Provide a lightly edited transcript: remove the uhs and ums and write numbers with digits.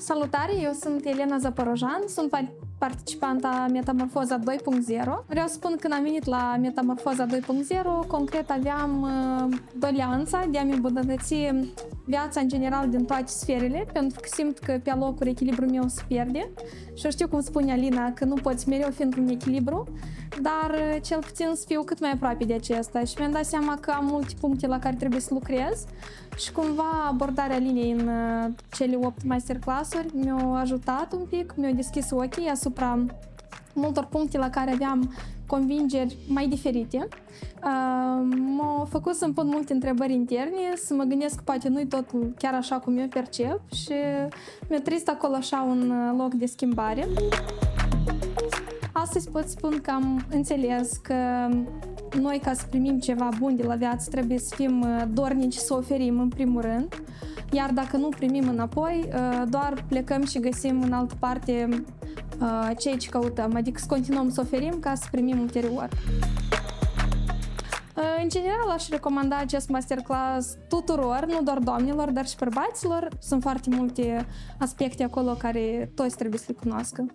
Salutare, eu sunt Elena Zaporojan, sunt participanta Metamorfoza 2.0. Vreau să spun că când am venit la Metamorfoza 2.0, concret aveam doleanța de a-mi îmbunătăți viața în general din toate sferele, pentru că simt că pe locuri echilibrul meu se pierde. Și eu știu cum spune Alina, că nu poți mereu fi într-un echilibru, dar cel puțin să fiu cât mai aproape de acesta. Și mi-am dat seama că am multe puncte la care trebuie să lucrez și cumva abordarea Alinei în cele 8 masterclass-uri mi-a ajutat un pic, mi-a deschis ochii asupra multor puncte la care aveam convingeri mai diferite. M-a făcut să-mi pun multe întrebări interne, să mă gândesc că poate nu-i totul chiar așa cum eu percep și mi-a trist acolo așa un loc de schimbare. Astăzi pot spun că am înțeles că noi, ca să primim ceva bun de la viață, trebuie să fim dornici să oferim în primul rând, iar dacă nu primim înapoi, doar plecăm și găsim în altă parte ceea ce căutăm, adică să continuăm să oferim ca să primim ulterior. În general, aș recomanda acest masterclass tuturor, nu doar doamnelor, dar și bărbaților. Sunt foarte multe aspecte acolo care toți trebuie să le cunoască.